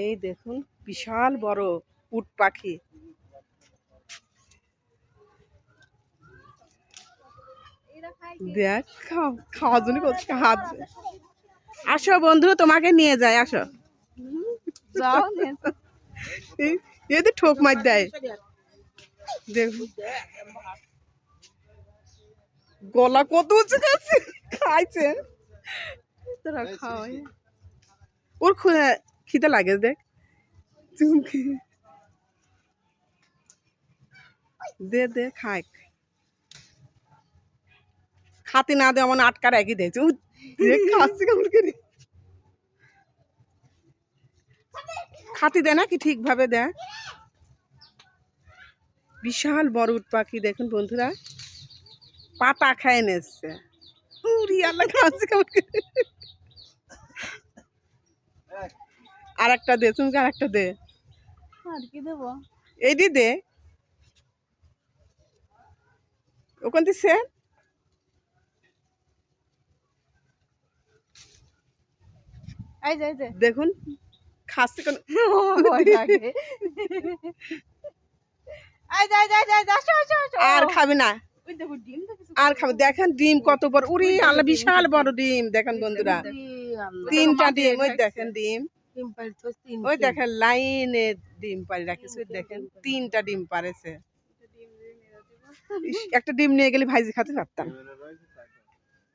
এই দেখুন বিশাল বড় উট পাখি। দেখ খাওয়ার জন্য করছে হাত। আসো বন্ধু তোমাকে নিয়ে যায়, আসো। এদের ঠোক মার দেয়, দেখুন গলা কত উঁচু গেছে, খাইছে। তোরা খাওয়াই ওর খিদে লাগে, দেখ চুমকি দে দে খায়। খাতে না দে আমার আটকা রেখে দিয়েছে, খাচ্ছি কেমন করে। খাতে দেয় নাকি ঠিক ভাবে দেয়। বিশাল বড় উট পাখি দেখুন বন্ধুরা, পাতা খায় নেছে। খাচ্ছে কেমন করে। আর একটা দে চুমকি, আর একটা দে। আর কি দেবো, এইটি দে ওখান থেকে। দেখুন খাচ্ছে কোন। আর খাবে না, আর খাবে। দেখেন ডিম কত বড়, উড়ি আল্লাহ বিশাল বড় ডিম দেখেন বন্ধুরা। তিনটা ডিম, ওই দেখেন ডিম, ওই দেখেন লাইনে ডিম পারি রাখিস। দেখেন তিনটা ডিম পারেছে। একটা ডিম নিয়ে গেলে ভাইজি খেতে পারতাম।